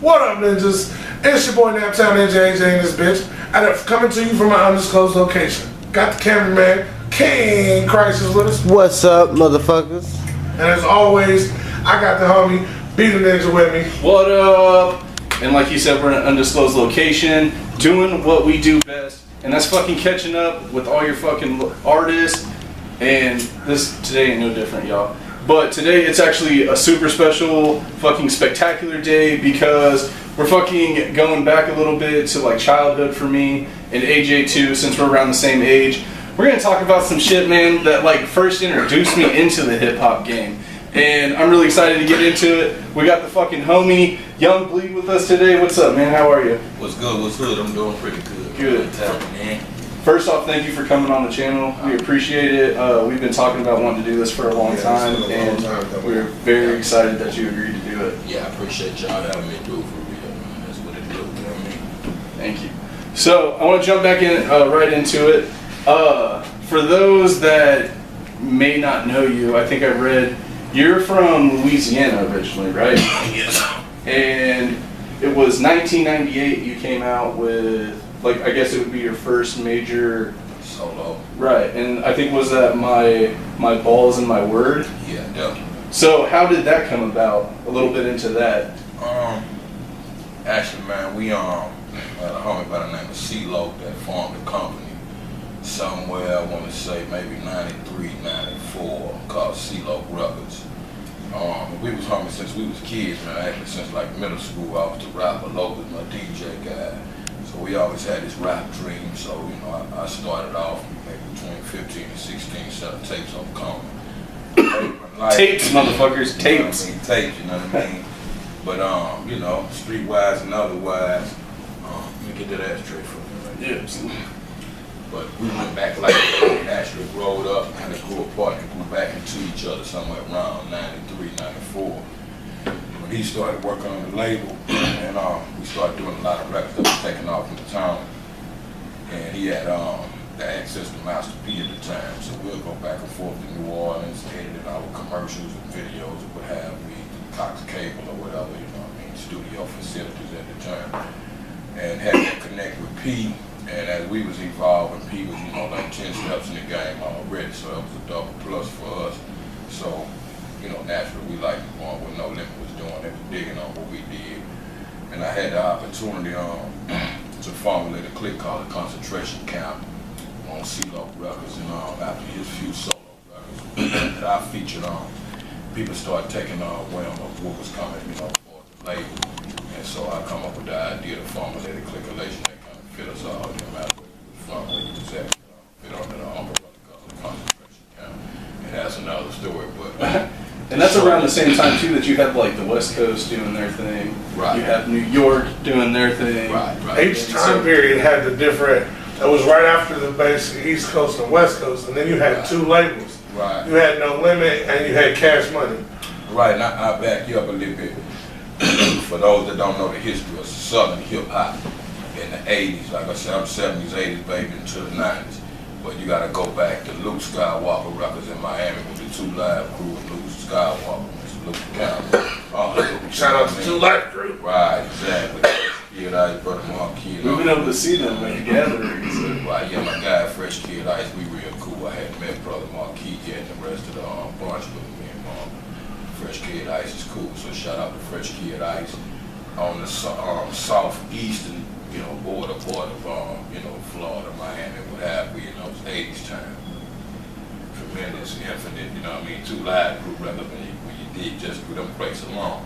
What up, ninjas? It's your boy Naptown Ninja AJ in this bitch. And coming to you from an undisclosed location. Got the cameraman, King Crisis with us. What's up, motherfuckers? And as always, I got the homie, Be the Ninja with me. What up? And like you said, we're in an undisclosed location, doing what we do best. And that's fucking catching up with all your fucking artists. And this today ain't no different, y'all. But today it's actually a super special, fucking spectacular day because we're fucking going back a little bit to like childhood for me and AJ too, since we're around the same age. We're gonna talk about some shit, man, that like first introduced me into the hip hop game. And I'm really excited to get into it. We got the fucking homie Young Bleed with us today. What's up, man? How are you? What's good? What's good? I'm doing pretty good. Good. Man. First off, thank you for coming on the channel. We appreciate it. We've been talking about wanting to do this for a long time, and we're very excited that you agreed to do it. Yeah, I appreciate y'all having me do it for real, man. That's what it do. You know what I mean? Thank you. So I want to jump back in right into it. For those that may not know you, I think I read you're from Louisiana originally, right? Yes. And it was 1998 you came out with, like, I guess it would be your first major Solo. right, and I think was that my balls and my word. Yeah, definitely. So how did that come about? A little bit into that. Actually, man, we had a homie by the name of CeeLo that formed a company somewhere, I want to say maybe 93, 94, called CeeLo Records. We was homies since we was kids, man. Actually, since like middle school, I was the rapper, Logan, my DJ guy. So we always had this rap dream. So, you know, I started off maybe between 15 and 16, selling tapes on Common. Tapes, motherfuckers, tapes. You know what I mean? Tapes, you know what I mean? But, you know, streetwise and otherwise, let me get that ashtray for you right there. Yeah. But we went back like that, naturally growed up, kind of grew apart and grew back into each other somewhere around 93, 94. When he started working on the label, and we started doing a lot of records that was taking off in the town. And he had the access to Master P at the time, so we'll go back and forth to New Orleans, edited our commercials and videos or what have we, Cox Cable or whatever, you know what I mean, studio facilities at the time. And had to connect with P. And as we was evolving, P was, you know, like 10 steps in the game already, so that was a double plus for us. So, you know, naturally we liked what No Limit was doing, they was digging on what we did. And I had the opportunity to formulate a clique called the Concentration Camp on CeeLo Records, and after his few solo records that I featured on, people started taking whim of what was coming, you know, for the label. And so I come up with the idea to formulate a clique-elation that kind of fit us all, no matter where we was from, where we was at, fit under the umbrella called the Concentration Camp. And that's another story, but... And that's around the same time too that you had like the West Coast doing their thing. Right. You had New York doing their thing. Right. Each time period had the different, it was right after the basic East Coast and West Coast, and then you had two labels. Right. You had No Limit and you had Cash Money. Right, and I'll back you up a little bit. For those that don't know the history of Southern hip hop in the 80s, like I said, I'm 70s, 80s, baby, into the 90s. But you gotta go back to Luke Skywalker Records in Miami with the Two Live crew and Luke Skywalker, Mr. Luke Campbell. Shout out to Two Live crew. Right, exactly. Kid Ice, Brother Marquis. We've been able to see them at gatherings. Right, yeah, my guy, Fresh Kid Ice, we real cool. I had met Brother Marquis and the rest of the bunch with me, and Fresh Kid Ice is cool, so shout out to Fresh Kid Ice on the southeastern, you know, border of, you know, Florida, Miami, what have we, in those 80s time. Tremendous, infinite, you know what I mean, Two Live group rather than when you did just through them places alone.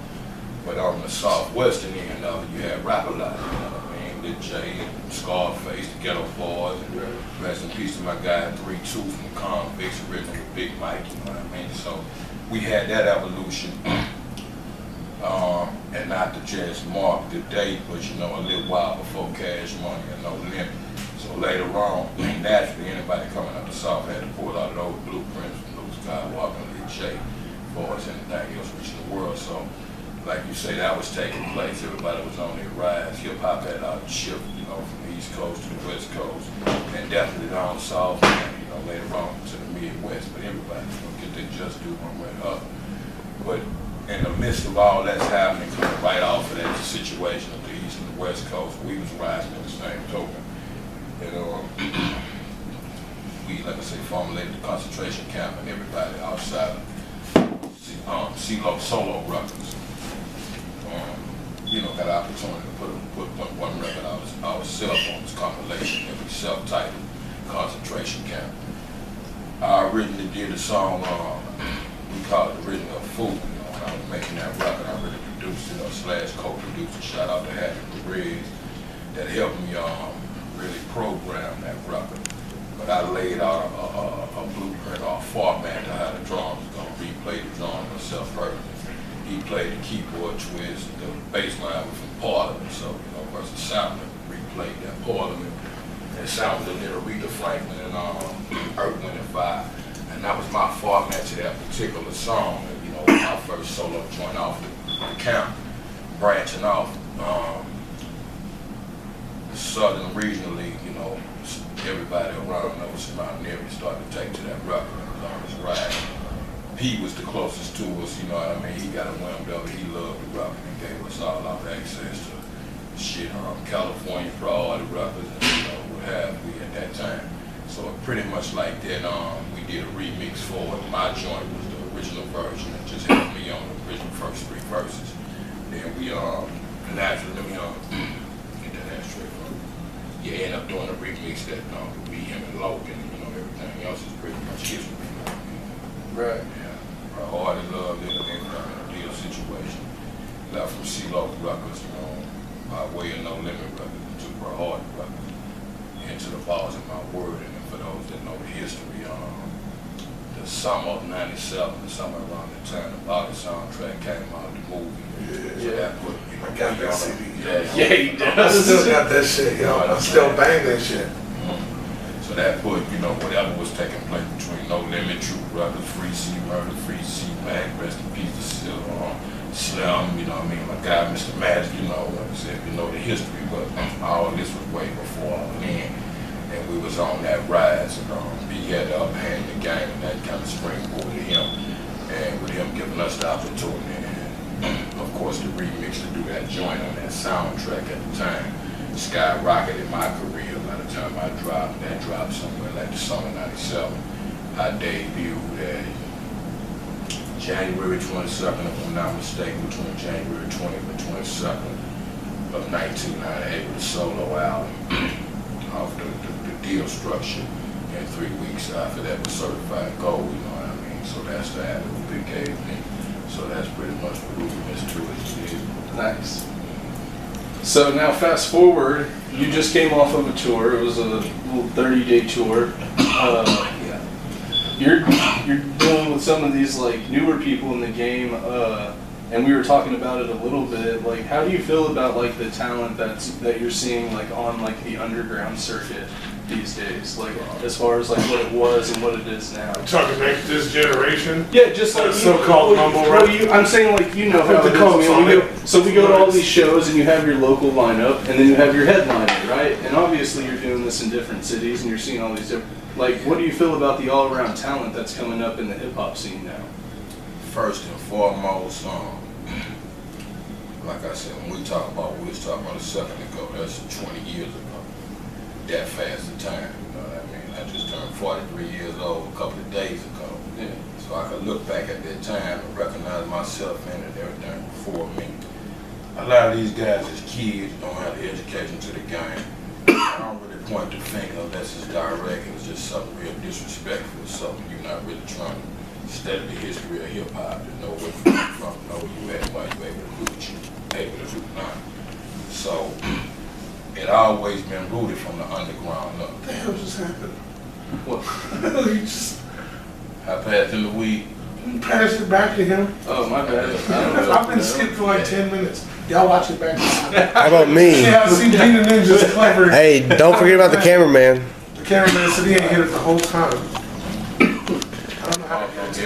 But on the southwestern end of it, you had Rap-A-Lot, you know what I mean, Lil J, Scarface, the Ghetto Boys, and rest in peace to my guy 3-2 from Convicts, original with Big Mike, you know what I mean. So we had that evolution. And not to just mark the date, but you know, a little while before Cash Money and No Limit. So later on, naturally, anybody coming up the South had to pull out those blueprints from Luke Skywalker and Lil J for us anything else reaching the world. So, like you say, that was taking place. Everybody was on their rise. Hip hop had shift, you know, from the East Coast to the West Coast, and definitely down south, and you know, later on to the Midwest. But everybody was gonna get their just due one way or the other. But in the midst of all that's happening, coming right off of that situation of the East and the West Coast, we was rising in the same token. We, like I say, formulated the concentration camp and everybody outside of CeeLo solo records. Got an opportunity to put one record out ourselves on this compilation that we self-titled Concentration Camp. I originally did a song, we called it Original Fool. When I was making that record, I really produced it, / co-produced it. Shout out to Happy Perez that helped me really program that record. But I laid out a blueprint or a format to how the drums was going to replay the drums myself personally. He played the keyboard twist, the bass line was from Parliament, so, versus Soundman replayed that Parliament. It sounded a little Aretha Franklin and Earth, Wind & Fire. And that was my format to that particular song. And, my first solo joint off the camp, branching off. Southern regionally, everybody around us in Mount Airy started to take to that record on his ride. P was the closest to us, he got it whammed up, he loved the record and gave us all our access to shit, California priority records and what have we at that time. So pretty much like that, we did a remix for it. My joint was the original version and just helped me on the original first 3 verses. Then we naturally, get that straight from. You end up doing a remix that would be him and Logan, everything else is pretty much history. Right. Yeah. Priority loved it, and then in a deal situation. Left from CeeLo Records, by way of No Limit Records, to Priority Records, into the Balls of My Word. And for those that know the history, the summer of '97, the summer around the time the Body soundtrack came out, the movie. Yeah. So that put, I got that CD. Yeah, he I does. still got that shit, yo. I still bang that shit. So that put, whatever was taking place between No Limit, True Brothers, Free C Murder, Free C Mag, rest in peace to Slim, my guy, Mr. Magic, like I said, the history, but all this was way before all then. And we was on that rise, and he had the upper hand in the game, and that kind of springboarded him. And with him giving us the opportunity, and of course the remix to do that joint on that soundtrack at the time, skyrocketed my career. By the time I dropped somewhere like the summer '97. I debuted at January 22nd, if I'm not mistaken, between January 20th and 22nd of 1998 with a solo album off the deal structure. And 3 weeks after that was certified gold, So that's the album Big gave me. So that's pretty much what Rubens to it. Nice. So now fast forward, you just came off of a tour. It was a little 30-day tour. You're dealing with some of these like newer people in the game, and we were talking about it a little bit. Like, how do you feel about like the talent that you're seeing like on like the underground circuit these days? Like as far as like what it was and what it is now. Talking like this generation. Yeah, just like so-called mumble rap. I'm saying like how it is, man. We go to all these shows and you have your local lineup and then you have your headliner, right? And obviously you're doing this in different cities and you're seeing all these different. Like, what do you feel about the all-around talent that's coming up in the hip-hop scene now? First and foremost, like I said, when we was talking about a second ago, that's 20 years ago. That fast a time, I just turned 43 years old a couple of days ago. Yeah. So I could look back at that time and recognize myself in it and everything before me. A lot of these guys as kids don't have the education to the game. I don't really point the finger unless it's direct and it's just something real disrespectful, something you're not really trying to study the history of hip-hop, to know where you come from, know where you at, why you able to do what you able to do now. So, it always been rooted from the underground up. What the hell just happened? What? You just I passed in the weed. pass it back to him. Oh, my bad. I don't know. I've been skipped for like 10 minutes. Y'all watch it back. How about me? See how Gina Ninja's clever. Hey, don't forget about the cameraman. The cameraman said he ain't hit it the whole time. I don't know how to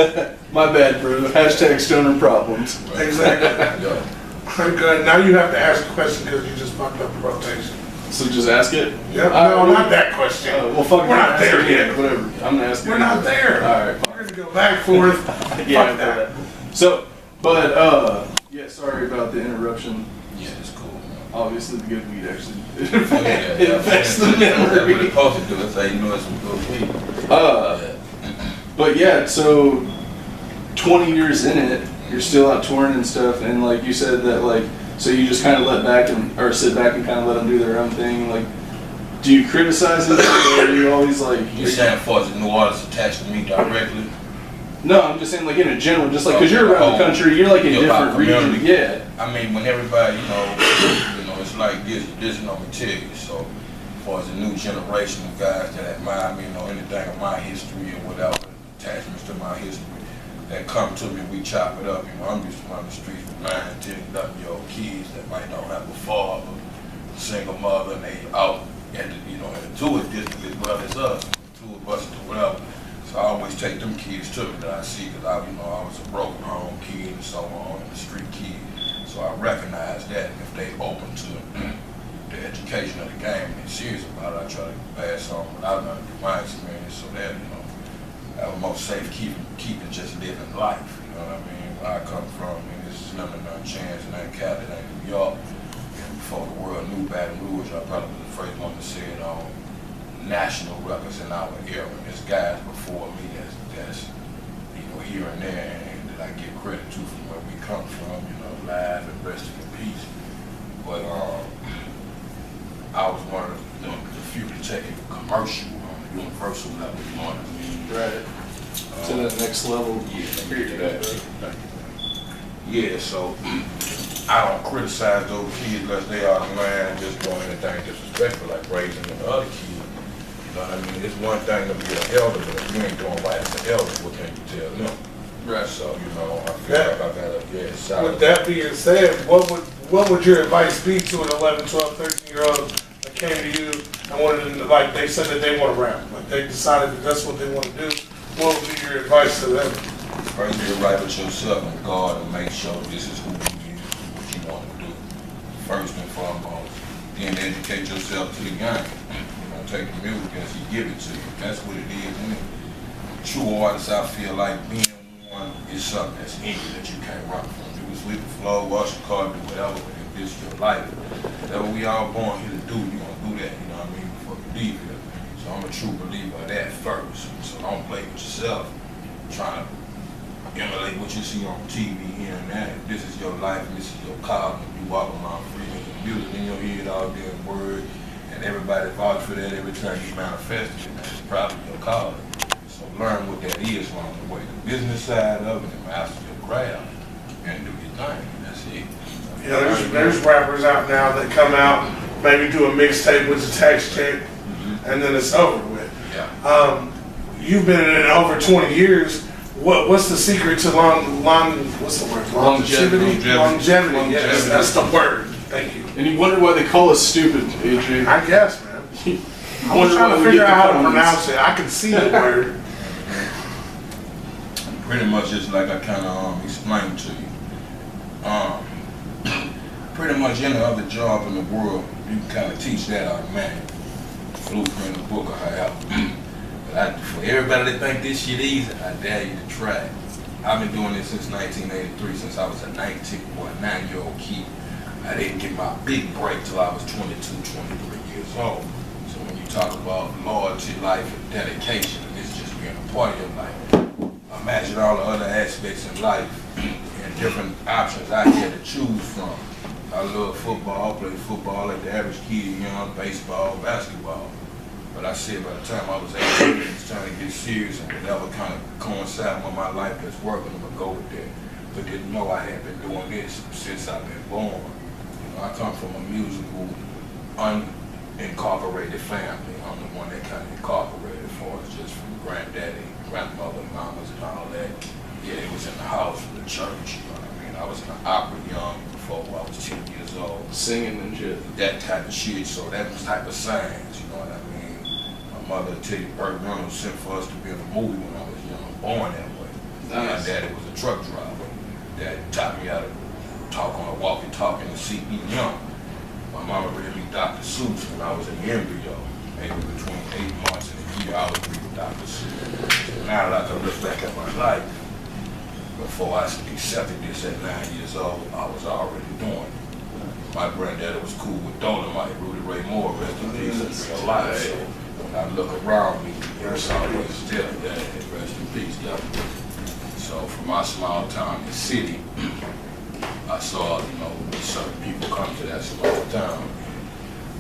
get My bad, bro. Hashtag stoner problems. Exactly. Good. Now you have to ask a question because you just fucked up the rotation. So just ask it? Yep. No, not that question. Well, fuck, We're not there yet. Whatever. I'm gonna ask you. We're not there. All right. We're going to go back, forth. Yeah, I Fuck feel that. that. So, but yeah, sorry about the interruption. Yeah, it's cool, man. Obviously, the good weed actually Yeah, affects the That's what memory. it's supposed to do. That's how you know it's some good weed. But yeah, so 20 years in it, you're still out touring and stuff, and like you said that like, so you just kind of sit back and kind of let them do their own thing. Like, do you criticize it, or are you always like? You saying for the new artists attached to me directly? No, I'm just saying like in a general, just like because you're around the country, you're like in different regions. Yeah. I mean, when everybody, it's like this no material. So, as far as the new generation of guys that admire me, anything of my history or whatever, attachments to my history, that come to me, we chop it up. I'm used to run the streets with 9 and 10, 11-year-old kids that might not have a father, a single mother, and they out at the, in the tourist district as well as us, tour buses or whatever. So I always take them kids to me that I see, because I was a broken home kid and so on, and a street kid. So I recognize that, and if they open to the education of the game and they're serious about it, I try to pass on what I learned through my experience, so that I was most safe keeping just living life. You know what I mean? Where I come from, this is nothing chance, and ain't Cali, it ain't New York. And before the world knew Baton Rouge, I probably was the first one to say it on national records in our era. There's guys before me that's here and there, and that I give credit to from where we come from, live and rest in peace. But I was one of the few to take it commercial on the universal level, you know what I mean? Right. To the next level. Yeah, so I don't criticize those kids unless they are the man and just doing anything disrespectful, like raising the other kids. You know what I mean? It's one thing to be an elder, but if you ain't doing right as an elder, what can you tell them? Right. So, I feel like I gotta, shout With that being said, what would your advice be to an 11, 12, 13-year-old that came to you and wanted to, like, they said that they want to rap, like they decided that that's what they want to do? What would be your advice to them? First, be right with yourself and God and make sure this is who you is, what you want to do. First and foremost. Then educate yourself to the game. Take the music as he give it to you. That's what it is. And true artists, I feel like being one is something that's in you that you can't run from. You can sweep the floor, wash your car, do whatever, but if this is your life, whatever we all born here to do, you're going to do that, you know what I mean, before you leave here. So I'm a true believer of that first. So don't play with yourself, trying to emulate what you see on TV here and there. If this is your life, and this is your calling, you walk around free with the music in your head all day and word, and everybody vouch for that every time you manifest it, and that's probably your calling. So learn what that is along the way. The business side of it, and master your craft, and do your thing. That's it. There's rappers out now that come out, maybe do a mixtape with a tax check, and then it's over with. Yeah. You've been in it over 20 years. What's the secret to what's the word? Longevity. Yes, that's the word. Thank you. And you wonder why they call us stupid, AJ. I guess, man. I was trying to figure out how to pronounce it. I can see the word. Pretty much just like I kind of explained to you. Pretty much any other job in the world, you can kind of teach that out of man. Blueprint, a book, or however. But for everybody that think this shit easy, I dare you to try it. I've been doing this since 1983, since I was a 9-year-old kid. I didn't get my big break till I was 22, 23 years old. So when you talk about loyalty, life, and dedication, and this just being a part of your life, imagine all the other aspects in life and different options I had to choose from. I love football, I played football like the average kid, baseball, basketball. But I said by the time I was 18, it was trying to get serious and whatever kind of coincide with my life that's working, I'm gonna go with that. But didn't know I had been doing this since I've been born. I come from a musical, unincorporated family. I'm the one that kind of incorporated for us, just from granddaddy, grandmother, mamas, and all that. Yeah, it was in the house, in the church, you know what I mean? I was in the opera young before I was 10 years old. Singing and shit. That type of shit, so that was type of signs, you know what I mean? My mother, tell you, Burt Reynolds sent for us to be in a movie when I was young, born that way. Nice. My daddy was a truck driver. Dad taught me how to talk on a walkie-talkie and see me young. My mama read me Dr. Seuss when I was an embryo. Maybe between 8 months and a year, I was reading Dr. Seuss. So now that I can look back at my life, before I accepted this at 9 years old, I was already doing it. My granddaddy was cool with Dolomite, Rudy Ray Moore, rest in peace, in real life. So when I look around me, it's always still that, rest in peace, definitely. So from my small town in the city, I saw, certain people come to that small town. It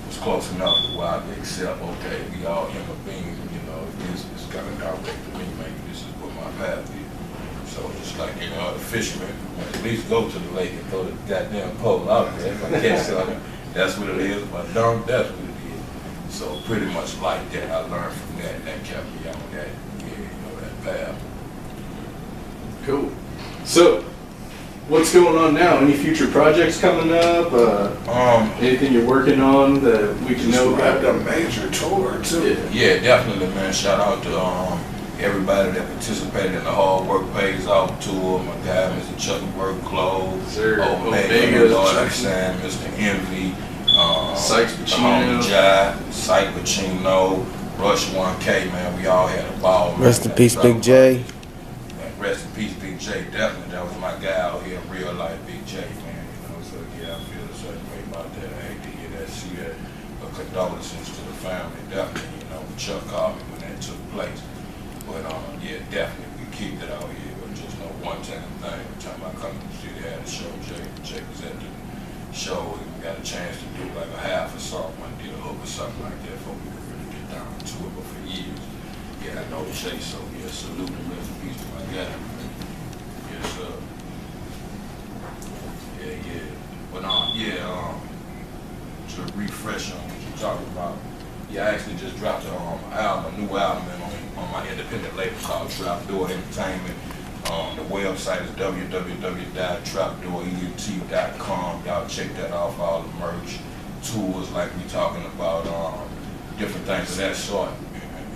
was close enough to where I could accept, okay, we all human beings, this is kind of direct to me, maybe this is what my path is. So just like any other fisherman, at least go to the lake and throw the goddamn pole out there. If I catch something, that's what it is. If I don't, that's what it is. So pretty much like that, I learned from that, and that kept me on that, that path. Cool. So, what's going on now? Any future projects coming up? Anything you're working on that we can know about? A major tour too. Yeah, definitely, man. Shout out to everybody that participated in the Hard Work Pays Off tour. My guy, Mr. Chucky Work Clothes, Omega, Lord Sam, Mr. Envy, Sykes Pacino, Syke Pacino, Rush 1K, man. We all had a ball. Rest in peace, Big J. Rest in peace, Big J. Definitely, that was my guy out here in real life, Big J, man. So yeah, I feel a certain way about that. I hate to hear that, see that. Condolences to the family, definitely. Chuck called me when that took place. But yeah, definitely we keep it out here. But just no one-time thing. Every time I come to the city, I had a show. Jay was at the show, and we got a chance to do like a half a song, one did a hook or something like that before we could really get down to it. But for years, yeah, I know Jay, so yeah, salute and rest in peace to my guy. Yes, sir. Yeah. But to refresh on what you're talking about, yeah, I actually just dropped a new album on my independent label called Trapdoor Entertainment. The website is www.trapdoorent.com. Y'all check that off, all the merch, tours like we talking about, different things of that sort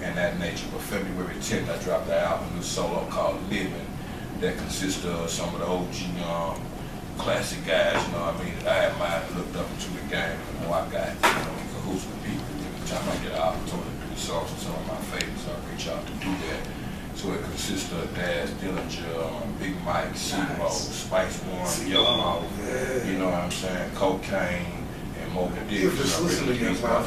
and that nature. But February 10th, I dropped the album, new solo called Living, that consists of some of the OG classic guys, that I admired and looked up into the game. The more I got, in cahoots with people. Every time I get an opportunity to do songs with some of my favorites, I reach out to do that. So it consists of Daz Dillinger, Big Mike, C-Mo, Spice One, Yellow Mouth, you know what I'm saying, Cocaine, and Mocha Dick. Just listen to your mouth,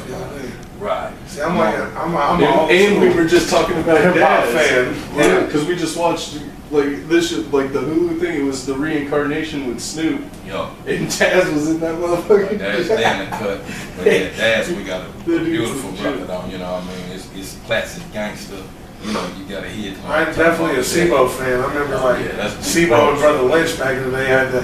right. See, I'm and we were just talking about hip-hop Daz. fan. Yeah, because we just watched the Hulu thing. It was the reincarnation with Snoop. Yo. And Daz was in that motherfucker. Daz down the cut. But yeah, Daz, we got a beautiful brother on, it's classic gangster. You gotta hear it. I'm definitely a C-Mo fan. I remember C-Mo and Brother Lynch back in the day had to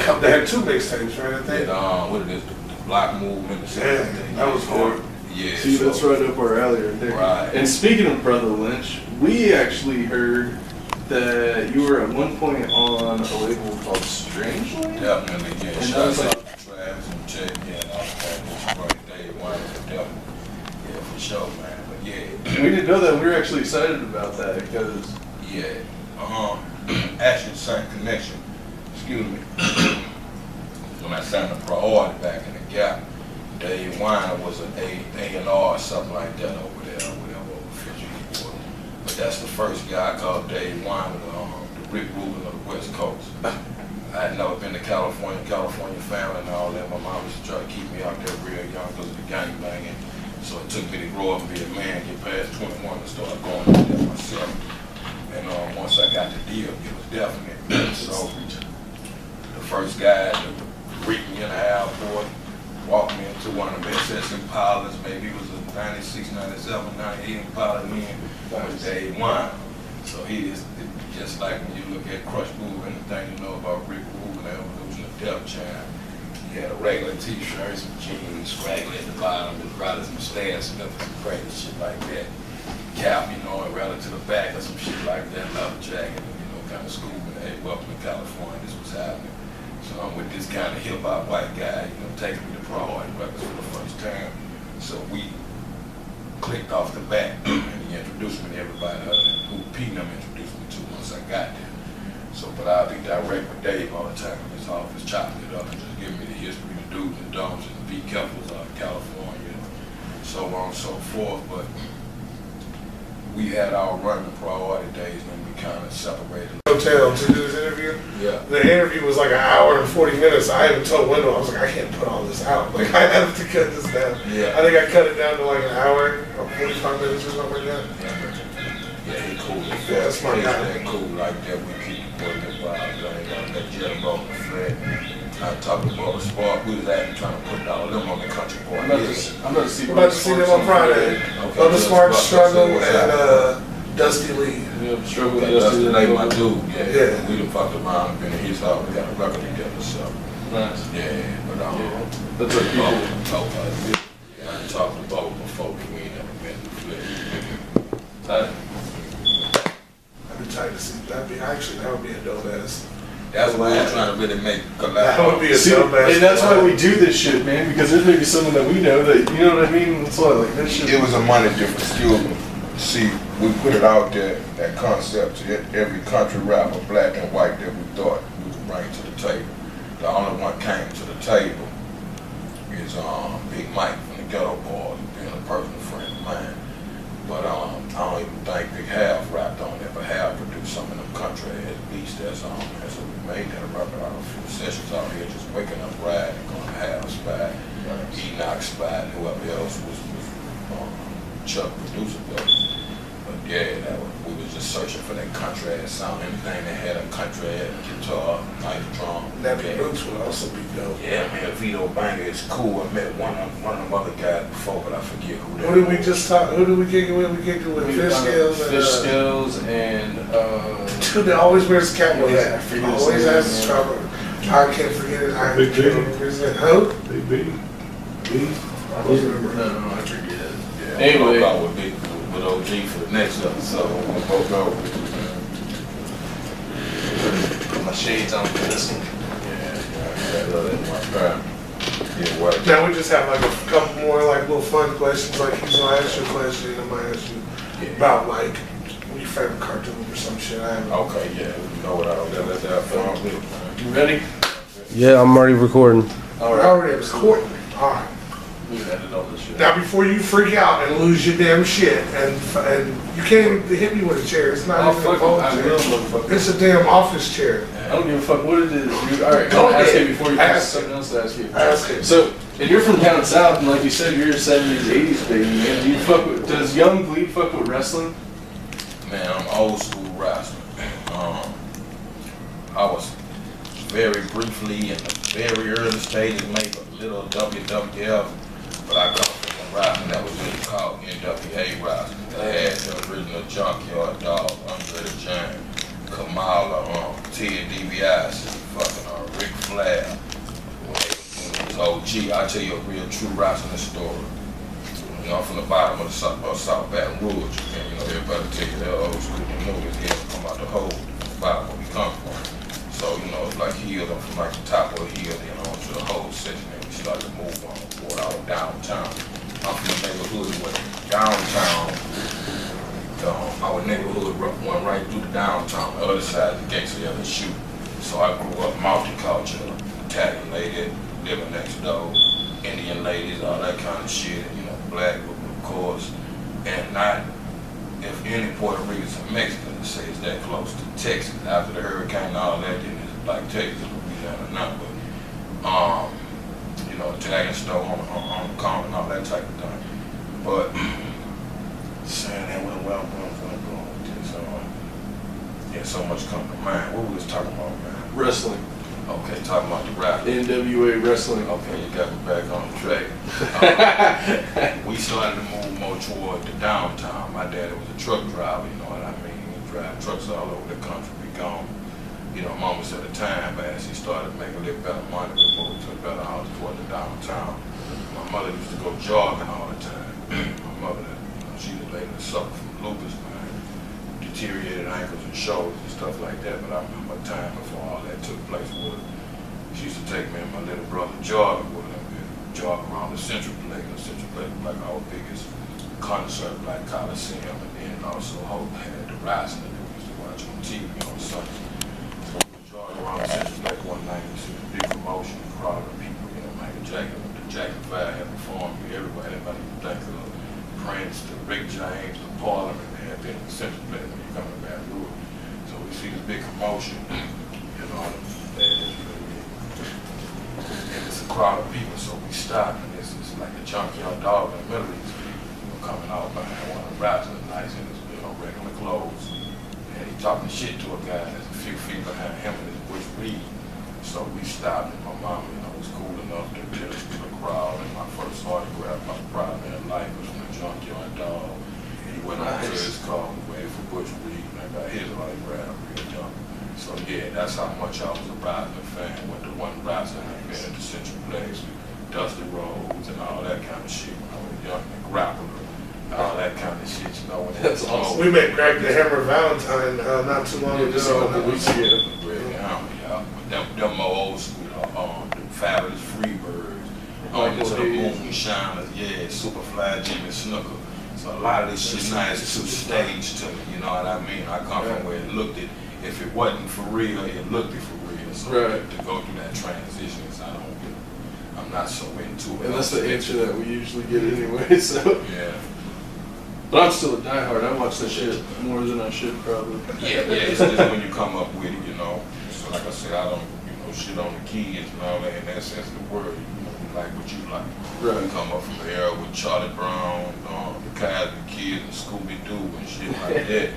come. They had 2 mixtapes, right? I think. What it is, the Block Movement. Yeah, that was hard. Yeah. See, that's right up our alley right there. Right. And speaking of Brother Lynch, we actually heard that you were at one point on a label called Strangely. Definitely, yeah. And Shout out to Travis and Jay, and all that. Dave Wine, definitely. Yeah, for sure, man. But yeah. We didn't know that. We were actually excited about that because Action Sight Connection. Excuse me. When I signed the priority back in the Gap, Dave Wine was an A&R or something like that over there, whatever, over 50 years. But that's the first guy I called Dave Wine, the Rick Rubin of the West Coast. I had never been to California family and all that. My mom used to try to keep me out there real young because of the gang banging. So it took me to grow up and be a man, get past 21 and start going out there myself. And once I got the deal, it was definite. So the first guy to reach me in the airport, walked me into one of the SS Impalas, maybe it was a 96, 97, 98 Impala then, was Dave Wine. So he is just like when you look at Crush Move, anything you know about Rick Rubin, the evolution of Def Jam. He had a regular t-shirt, some jeans, scraggly at the bottom, and probably some Stan Smith, some crazy shit like that. Cap, and rather to the back or some shit like that, leather jacket, kind of school, and hey, welcome to California, this was happening. So I'm with this kind of hip-hop white guy, taking me to Priority Records for the first time. So we clicked off the bat, and he introduced me to everybody other than who P&M introduced me to once I got there. So, but I'll be direct with Dave all the time in his office, chopping it up and just giving me the history, the do's and don'ts, and be careful out of California, so on and so forth. But we had our run the Priority days, and we kind of separated. Hotel to do this interview. Yeah. The interview was like an hour and 40 minutes. I even told Wendell, I was like, I can't put all this out. Like, I have to cut this down. Yeah. I think I cut it down to like an hour or 45 minutes or something like that. Yeah, he cool. Yeah, that's my guy. He cool like that. We keep putting it wild. That Jerry Bowman Fred. I talked to Bubba Spark. We was actually trying to put all them on the country boy. I'm about to see. We're about to see them on Friday. Bubba Sparks, Struggle, and Dusty Lee. Yeah, struggle with Yeah, that's the name I Dusty. do. Yeah. We done fucked around, been in his house, we got a record together, so. Nice. Yeah, but Yeah. That's what people. I talked to Bubba before, but we ain't never been to Flip. Tight. I'd be tight to see. That would be a dope ass. That's why I'm trying to really make collab. That would be a See, dope ass. and that's why we do this shit, man. Because there's maybe someone that we know that you know what I mean. That's why, like, that shit. It was a money difference. Excuse me. See, we put it out there, that concept to every country rapper, black and white, that we thought we could bring to the table. The only one came to the table is Big Mike from the Ghetto Boys, being a personal friend of mine. But I don't even think Big Half rapped on it, but Half produced some of them country ass beats that's on there. So we made that record out of a few sessions out here, just waking up, riding, going to Half spot, Enoch spot, whoever else was Chuck producer was. But yeah, we was just searching for that country ass sound, anything that had a country ass guitar, nice drum. Nappy Roots would also be dope. Yeah, man, Vito Banger is cool. I met one of them other guys before, but I forget who that Who did we just talk? Who did we kick it with? We kicked it with Fish Scales and Fish Scales and dude that always wears cowboy hat. I forget his Always name, has his man. trouble. I can't forget it. I Big can't Big. remember his name. Who? Big B. B. I don't remember. No, I forget. Yeah, Anyway. we'll go with OG for the next episode. We'll both go. Put my shades on for this one. Yeah, what? Now we just have like a couple more like little fun questions. Like he's gonna ask you a question, and I'm gonna ask you about like your favorite cartoon or some shit. I haven't. Okay, yeah, we know what I don't let that fun with, man. You ready? Yeah, I'm already recording. All We're right. already recording. All right. We can edit all this shit. Now before you freak out and lose your damn shit, and you can't even hit me with a chair. It's not Oh, even a fuck phone it. I chair. will, motherfucker. It's a damn office chair. I don't give a fuck what it is. All right, Go I'm ask ahead. you before you Ask ask something else to ask you. Ask it. So, and you're from down south, and like you said, you're a 70s, 80s baby, man. Do you fuck with, does Young Bleed fuck with wrestling? Man, I'm old school wrestler. I was very briefly in the very early stages, maybe a little WWF, but I come from a wrestling that was really called NWA wrestling. They had the original Junkyard Dog, Andre the Giant, Kamala, Ted DiBiase, fucking Ric Flair. When they was OG, I'll tell you a real true wrestling story. You know, I'm from the bottom of the South Baton Rouge. And, you know, everybody tell you they're old school movies here come out the hole, from the bottom where we come from. So, you know, it's like hills, I'm from like the top of the hill, then on to the whole section, and we started to move on toward our downtown. I'm from the neighborhood where downtown, our neighborhood went right through the downtown, the other side of the gates of the shoot. So I grew up multicultural, Italian lady living next door, Indian ladies, all that kind of shit, you know, black, of course, and not, if any Puerto Ricans or Mexicans say it's that close to Texas. After the hurricane and all that, then it's like Texas, Louisiana, not, but, you know, Italian store on the corner and all that type of thing. But, saying that, where I'm going with this, yeah, so much come to mind. What we was talking about, man? Wrestling. Okay, talking about the rap. NWA wrestling. Okay, you got me back on the track. We started to move more toward the downtown. My daddy was a truck driver, you know what I mean? He drive trucks all over the country, be gone, you know, moments at a time. But as he started making a little better money, we moved to a better house toward the downtown. My mother used to go jogging all the time. My mother, you know, she was later suffered from lupus, man, deteriorated ankles and shoulders and stuff like that. But I remember a time before all that took place with her. She used to take me and my little brother jogging with her. Jog around the Central Plate. The Central Plate was like our biggest concert, like Coliseum, and then also Hope had the wrestling that we used to watch on TV on Sunday. So we would jog around the Central Plate one night and see the big promotion, the crowd of people, you know, Michael Jackson, the Jackson 5 had performed, everybody you think of Prince, the Rick James, the Parliament, they had been in the Central Plate when you come to Baton Rouge. So we big commotion, you know, and it's a crowd of people, so we stopped, and it's like a junkyard dog in the middle of these people, coming out behind one of the rappers nice in his, regular clothes, and he talking shit to a guy that's a few feet behind him in his Bush Reed. So we stopped, and my mom, was cool enough to tell us to the crowd, and my first autograph, my pride in life was from the junkyard dog. He went over to his car, we waited for Bush Reed, and I got his autograph, real young. So yeah, that's how much I was a Rising fan. Went to one Rising, I've been at the Central Place, Dusty Rhodes, and all that kind of shit when I was young, and Grappler, all that kind of shit, when That's awesome. We met Greg the Hammer Valentine not too long ago. Just a couple weeks ago. Them more old school, the Fabulous Freebirds, Michael the Hayes. Moonshiners, yeah, Superfly, Jimmy Snooker. So a lot of this shit now is too staged to me, you know what I mean? I come from where it looked it, if it wasn't for real, it looked it for real. So to go through that transition, I'm not so into it. And that's the answer that we usually get anyway, so. Yeah. But I'm still a diehard. I watch that shit more than I should probably. Yeah, it's just when you come up with it, So like I said, I don't, shit on the kids and all that in that sense of the word. You like what you like. Right. You come up from the era with Charlie Brown, the Cosby Kids, and Scooby-Doo and shit like that.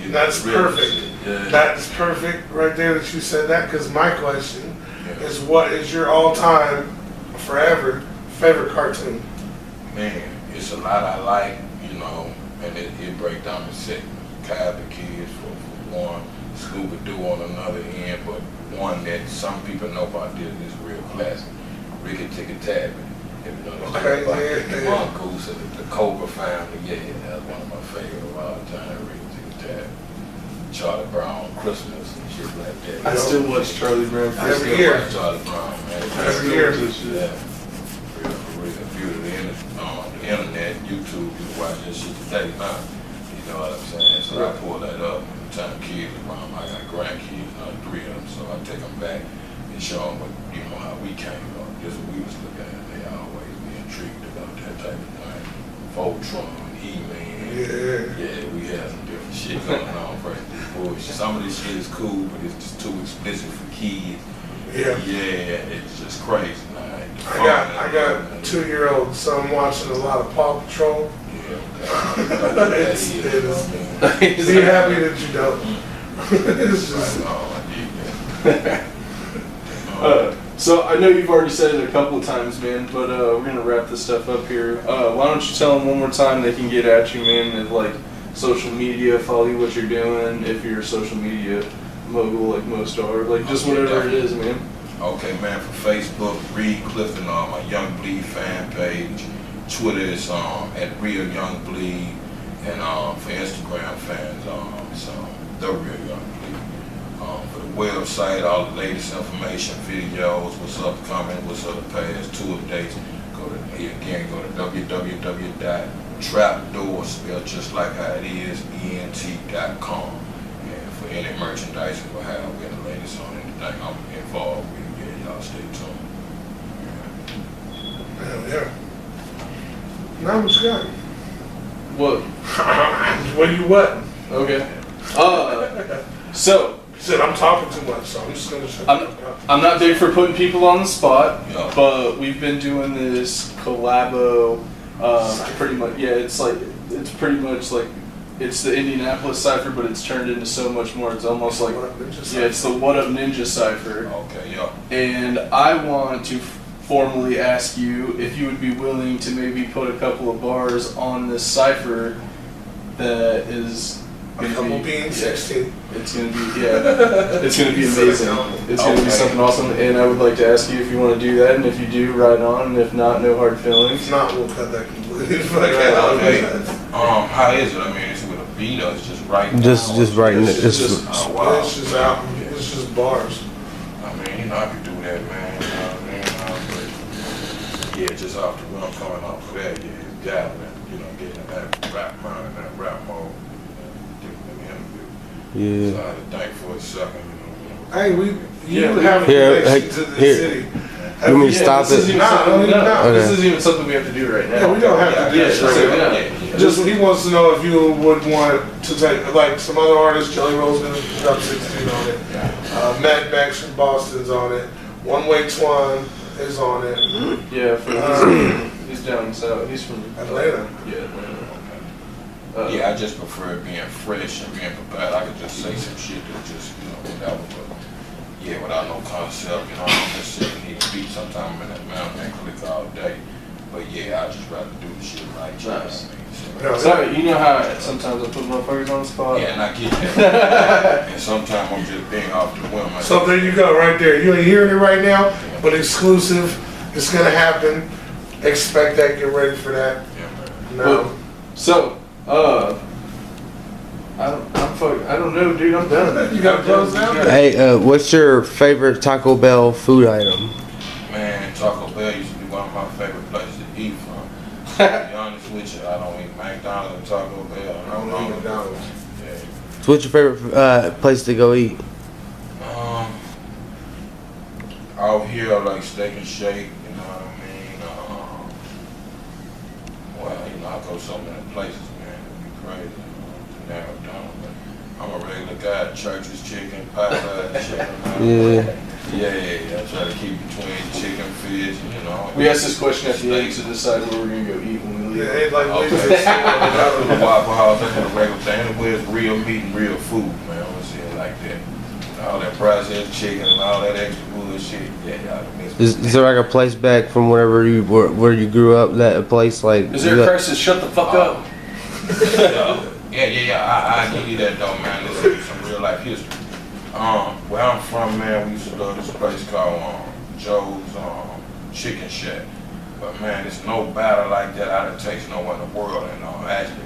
That's perfect. Yeah. That's perfect right there that you said that, because my question is, what is your all-time, forever, favorite cartoon? Man, it's a lot I like, and it break down the segment. Cosby Kids for one, Scooby-Doo on another end, but one that some people know about this is real classic. Ricky Tikki Tavi. The Mongoose and the Cobra family, that's one of my favorite of all time, Ricky Tikki Tavi. Charlie Brown Christmas and shit like that. I still watch Charlie Brown every year. Charlie Brown, man. Every year. Yeah. Real beautiful. The internet, YouTube, you can watch that shit today now. You know what I'm saying? So I pull that up. Time kids around, I got grandkids, 3 of them, so I take them back and show them what, how we came up. Just what we was looking at. They always be intrigued about that type of thing. Voltron, He-Man. Yeah, we had some different shit going on, right? Some of this shit is cool, but it's just too explicit for kids. Yeah, it's just crazy. I got a 2-year-old son watching a lot of Paw Patrol. Be happy that you don't. It's just. So I know you've already said it a couple of times, man, but we're gonna wrap this stuff up here. Why don't you tell them one more time they can get at you, man, and like social media, follow you what you're doing, if you're a social media mogul like most are, like just whatever it is, man. Okay, man, for Facebook, Reed Clifton, my Young Bleed fan page. Twitter is at Real Young Bleed, and for Instagram fans, so The Real Young Bleed. For the website, all the latest information, videos, what's upcoming, what's up the past, tour dates. Go to www.trapdoor, spelled just like how it is, ENT.com. And for any merchandise we'll have, we have the latest on anything I'm involved with. Yeah, y'all stay tuned. Yeah. Now what you got? What? What you what? Okay. So. Said I'm talking too much, so I'm just gonna shut up. I'm not big for putting people on the spot, Yeah. but we've been doing this collabo. Pretty much, it's pretty much like it's the Indianapolis Cipher, but it's turned into so much more. It's almost like it's the What Up Ninja Cipher. Okay, yeah. And I want to formally ask you if you would be willing to maybe put a couple of bars on this cipher that is A couple being 16. It's gonna be it's gonna be amazing. It's gonna be something awesome, and I would like to ask you if you want to do that, and if you do, right on, and if not, no hard feelings. If not, we'll cut that completely. How is it? I mean, is it with a beat or it's just writing? Just writing it. It's just out. It's just bars. I mean, I could do that, man. You know what I mean? Yeah, just off the run, coming off of that, dabbling, getting in that rap mind and that rap mode. Yeah. So I had to think for a second, Hey, you have a connection to the city. You want me to stop it? This isn't even something we have to do right now. Yeah, we don't have to do this right now. Yeah. Just he wants to know if you would want to take like some other artists. Jelly Roll's gonna drop 16 on it. Matt Max from Boston's on it. One Way Twan is on it. Yeah, he's down south. He's from Atlanta. Yeah, Atlanta. Yeah, I just prefer being fresh and being prepared. I could just say some shit that just, whatever. But yeah, without no concept, I'm just sitting here beat sometime in that mountain and click all day. But yeah, I'd just rather do the shit right. Nice. No, Sorry, you know how sometimes I put motherfuckers on the spot? Yeah, and I get that. And sometimes I'm just being off the whim. So there you go, right there. You ain't hearing it right now, but exclusive. It's gonna happen. Expect that. Get ready for that. Yeah, man. No. So, I don't know, dude. I'm done. You gotta close down. Hey, what's your favorite Taco Bell food item? Man, Taco Bell used to be one of my favorite places to eat from. To be honest with you, I don't eat McDonald's and Taco Bell. I don't know McDonald's. Yeah. So what's your favorite place to go eat? Out here, I like Steak and Shake, you know what I mean? Well, I go so many places, man, it'd be crazy, to narrow it down, but I'm a regular guy, Church's Chicken, Popeyes, chicken, Yeah. yeah, I try to keep between chicken, fish, We asked this question at the end to decide where we're gonna go eat when we leave. Yeah, ain't like Okay. we just The Waffle House, that's the regular thing. Anywhere it's real meat and real food, man. I want to see it like that. All that processed chicken and all that extra bullshit. Yeah, y'all miss me. Is there like a place back from where you grew up? That a place like? Is there a crisis? Shut the fuck up. Yeah. I give you that though, man. This is some real life history. Where I'm from, man, we used to love this place called Joe's Chicken Shack. But man, there's no batter like that I done taste nowhere in the world. And actually,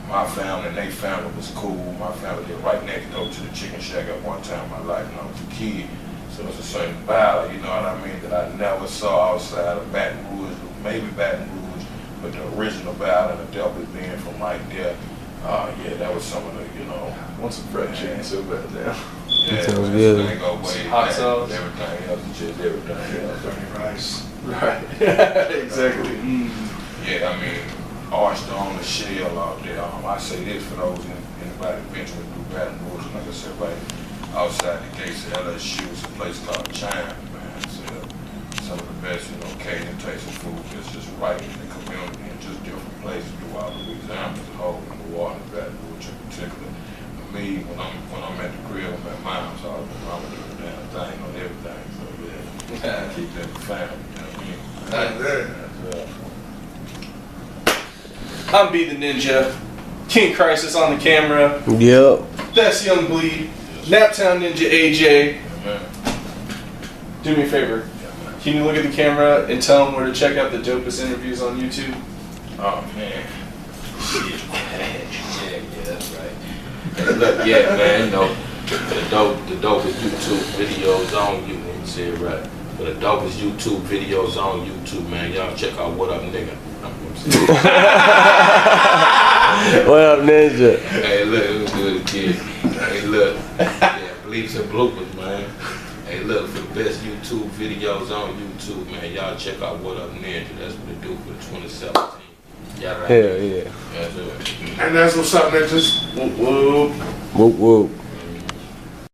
my family and their family was cool. My family lived right next door to the Chicken Shack at one time in my life when I was a kid. So it's a certain batter, you know what I mean, that I never saw outside of Baton Rouge, maybe Baton Rouge, but the original batter, the Delta being from right there. Yeah, that was some of the, I want some fried chicken so bad now. yeah, Sounds man, good. this thing go way Hot back. sauce. Everything else is just everything else. rice. Right. Exactly. Yeah, I mean, oyster on the shell out there. I say this for those anybody venturing through Baton Rouge, like I said, right outside the gates of LSU, it's a place called China, man. It's some of the best, Cajun tasting food that's just right in the community and just different places throughout Louisiana as a whole, and New Orleans, Baton Rouge in particular. For me, when I'm at the crib, I'm at my house, I'm gonna do the damn thing on everything. So yeah, keep that family, you know what I mean? Right there. I'm B the Ninja. King Crisis on the camera. Yep. That's Young Bleed. Naptown Ninja AJ. Yeah, man. Do me a favor. Can you look at the camera and tell them where to check out the dopest interviews on YouTube? Oh man. Shit. Yeah, that's right. Hey, look, yeah, man, the dopest YouTube videos on you, let me say it right. But the dopest YouTube videos on YouTube, man, y'all check out What Up Nigga. What up, Ninja? Hey, look, it was good, kid. Hey, look, yeah, bleeps and bloopers, man. Hey, look, for the best YouTube videos on YouTube, man, y'all check out What Up Ninja. That's what it do for 2017. Yeah, right. Hell yeah. That's it. And that's what's up, man. Just Whoop whoop. Whoop whoop.